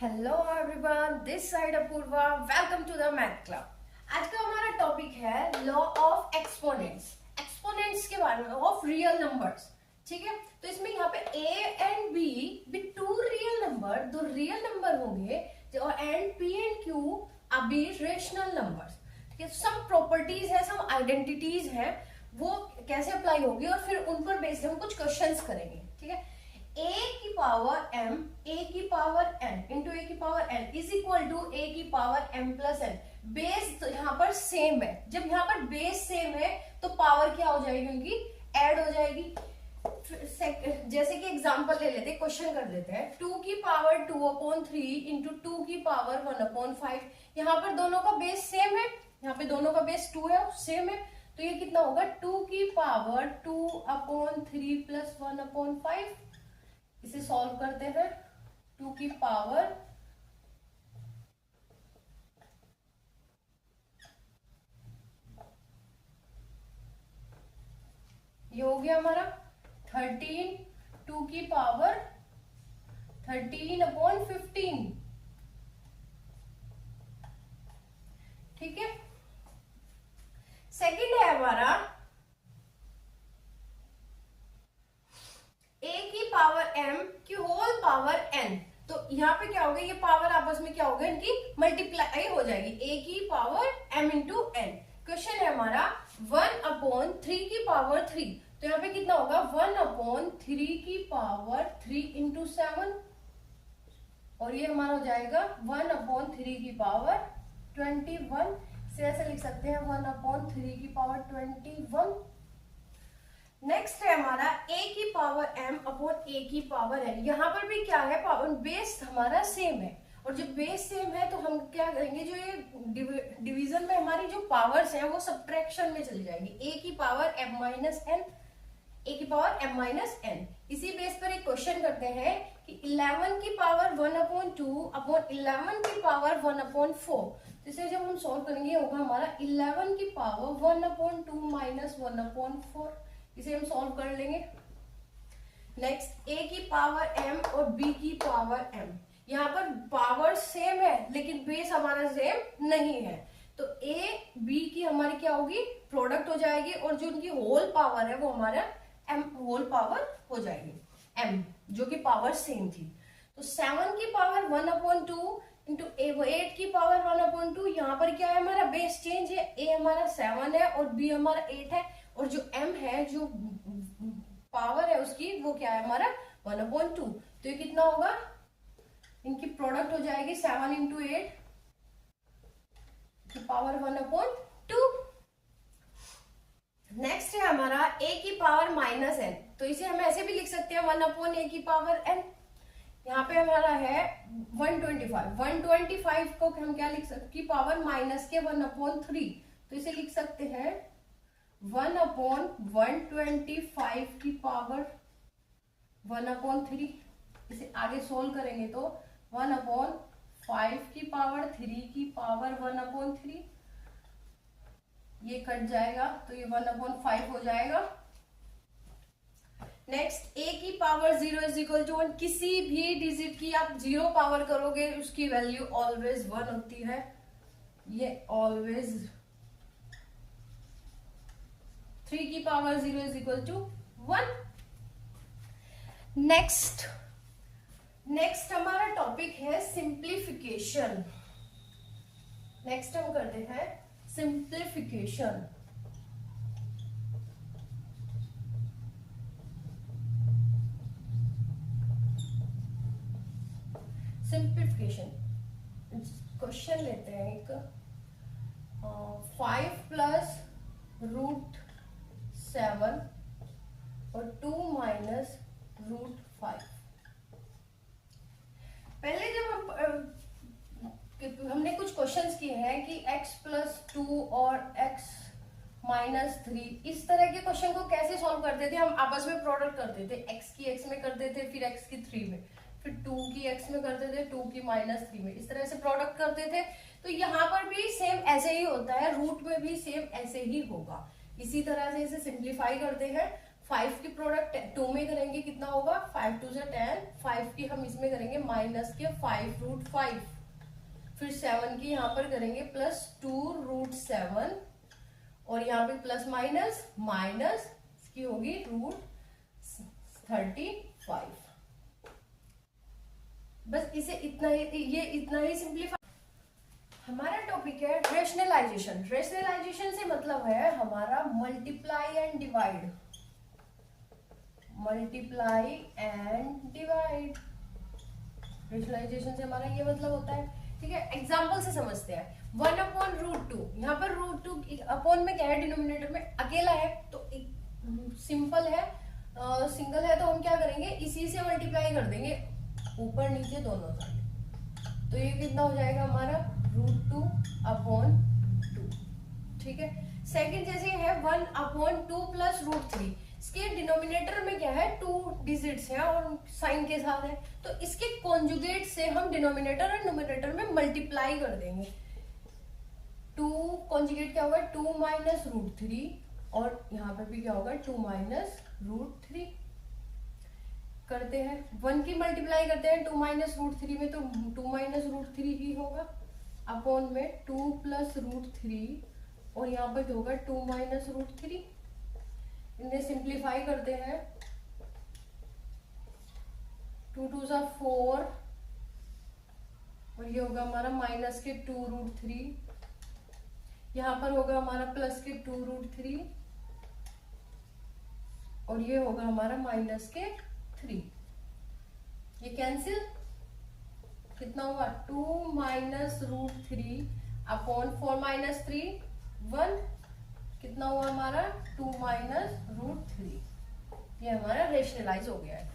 Hello everyone, this side Apoorva. Welcome to the math club. आज का हमारा टॉपिक है लॉ ऑफ एक्सपोनेंट्स। एक्सपोनेंट्स के बारे में, ऑफ रियल नंबर्स। ठीक है, तो इसमें यहाँ पे a एंड b भी टू रियल नंबर, दो रियल नंबर होंगे, and p and q are be rational numbers. ठीक है, सम प्रॉपर्टीज है, सम आइडेंटिटीज है, वो कैसे अप्लाई होगी और फिर उन पर बेस हम कुछ क्वेश्चंस करेंगे। ठीक है, a की पावर m, a की पावर n इंटू a की power n is equal to a की power m plus n। Base तो यहाँ पर सेम है। जब यहाँ पर बेस सेम है तो पावर क्या हो जाएगी, उनकी ऐड हो जाएगी। जैसे कि एग्जांपल ले लेते हैं, क्वेश्चन कर लेते हैं। 2 की पावर 2/3 इंटू 2 की पावर 1/5। यहाँ पर दोनों का बेस सेम है, यहाँ पे दोनों का बेस 2 है, सेम है, तो ये कितना होगा 2 की पावर 2/3 प्लस 1/5। इसे सॉल्व करते हैं। 2 की पावर ये हो गया हमारा 13, 2 की पावर 13/15। ठीक है, सेकंड है हमारा a की पावर m की होल पावर n। तो यहाँ पे क्या होगा, ये पावर आपस में क्या होगा, इनकी मल्टीप्लाई हो जाएगी। a की power m into n। Question है हमारा 1/3 की पावर 3। तो यहाँ पे कितना होगा 1/3 की पावर 3 इंटू 7, और ये हमारा हो जाएगा 1/3 की पावर 21। से ऐसे लिख सकते हैं 1/3 की पावर 21। नेक्स्ट है हमारा a की पावर m अपॉन a की पावर n। यहाँ पर भी क्या है, पावर बेस हमारा सेम है, और जब बेस सेम है तो हम क्या करेंगे, जो ये डिवीजन में हमारी जो पावर्स हैं वो सब्ट्रैक्शन में चली जाएगी। a की power m minus n, a की पावर m माइनस n। इसी बेस पर एक क्वेश्चन करते हैं कि 11 की पावर 1/2 अपॉन 11 की पावर 1/4। तो इसे जब हम सॉल्व करेंगे होगा हमारा 11 की पावर 1/2 माइनस 1/4। इसे हम सॉल्व कर लेंगे। नेक्स्ट a की पावर m और b की पावर m। यहाँ पर पावर सेम है लेकिन बेस हमारा सेम नहीं है, तो a b की हमारी क्या होगी, प्रोडक्ट हो जाएगी, और जो उनकी होल पावर है वो हमारा m होल पावर हो जाएगी, m जो कि पावर सेम थी। तो 7 की पावर 1/2 इंटू 8 की पावर 1/2। यहाँ पर क्या है, हमारा बेस चेंज है, a हमारा 7 है और b हमारा 8 है, और जो m है, जो पावर है उसकी, वो क्या है हमारा 1/2। तो ये कितना होगा, इनकी प्रोडक्ट हो जाएगी 7 इंटू 8 की पावर 1/2। नेक्स्ट है हमारा a की पावर माइनस n। तो इसे हम ऐसे भी लिख सकते हैं 1/a की पावर n। यहाँ पे हमारा है 125 को हम क्या लिख सकते, की पावर माइनस के 1/3। तो इसे लिख सकते हैं 1/125 की पावर 1/3। इसे आगे सोल्व करेंगे तो 1/5 की पावर 3 की पावर 1/3। ये कट जाएगा तो ये 1/5 हो जाएगा। नेक्स्ट a की पावर 0 इज इक्वल टू 1। किसी भी डिजिट की आप 0 पावर करोगे उसकी वैल्यू ऑलवेज 1 होती है, ये ऑलवेज 3 की power 0 is equal to 1। Next हमारा टॉपिक है सिंप्लीफिकेशन। नेक्स्ट हम करते हैं सिंप्लीफिकेशन। क्वेश्चन लेते हैं एक, 5 प्लस √7 और 2 माइनस √5। पहले जब हमने कुछ क्वेश्चंस किए हैं कि x प्लस 2 और x माइनस 3, इस तरह के क्वेश्चन को कैसे सॉल्व करते थे, हम आपस में प्रोडक्ट करते थे, x की x में करते थे, फिर x की 3 में, फिर 2 की x में करते थे, 2 की माइनस 3 में, इस तरह से प्रोडक्ट करते थे। तो यहाँ पर भी सेम ऐसे ही होता है, रूट में भी सेम ऐसे ही होगा। इसी तरह से इसे सिंप्लीफाई करते हैं। 5 की प्रोडक्ट 2 में करेंगे कितना होगा 5 2 से 10, 5 की हम इसमें करेंगे माइनस के 5√5, फिर 7 की यहाँ पर करेंगे प्लस 2√7 और यहाँ पे प्लस माइनस माइनस इसकी होगी √35। बस इसे इतना ही, ये इतना ही सिंप्लीफाई। हमारा टॉपिक है रेशनलाइजेशन। रेशनलाइजेशन से मतलब है हमारा multiply and divide, multiply and divide. Rationalisation से हमारा ये मतलब होता है, ठीक है। एग्जाम्पल से समझते हैं। 1/√2, यहाँ पर √2 अपॉन में क्या है, डिनोमिनेटर में अकेला है तो सिंपल है, सिंगल है तो हम क्या करेंगे इसी से मल्टीप्लाई कर देंगे ऊपर नीचे दोनों साइड। तो ये कितना हो जाएगा हमारा √2/2, ठीक है। सेकंड जैसे है 1/2 प्लस √3, इसके डिनोमिनेटर में क्या है 2 डिजिट्स है और साइन के साथ है, तो इसके कॉन्जुगेट से हम डिनोमिनेटर और न्यूमरेटर में मल्टीप्लाई कर देंगे। 2 कॉन्जुगेट क्या होगा 2 माइनस √3 और यहाँ पे भी क्या होगा 2 माइनस √3 करते हैं। 1 की मल्टीप्लाई करते हैं 2 माइनस √3 में तो 2 माइनस √3 ही होगा अपॉन में 2 प्लस √3 और यहाँ पर जो होगा 2 माइनस √3। इन्हें सिंप्लीफाई करते हैं 2 2 सा 4 और ये होगा हमारा माइनस के 2√3, यहाँ पर होगा हमारा प्लस के 2√3 और ये होगा हमारा माइनस के 3। ये कैंसिल, कितना हुआ 2 माइनस √3 अपॉन 4 माइनस 3 1, कितना हुआ हमारा 2 माइनस √3। ये हमारा रेशनलाइज हो गया है।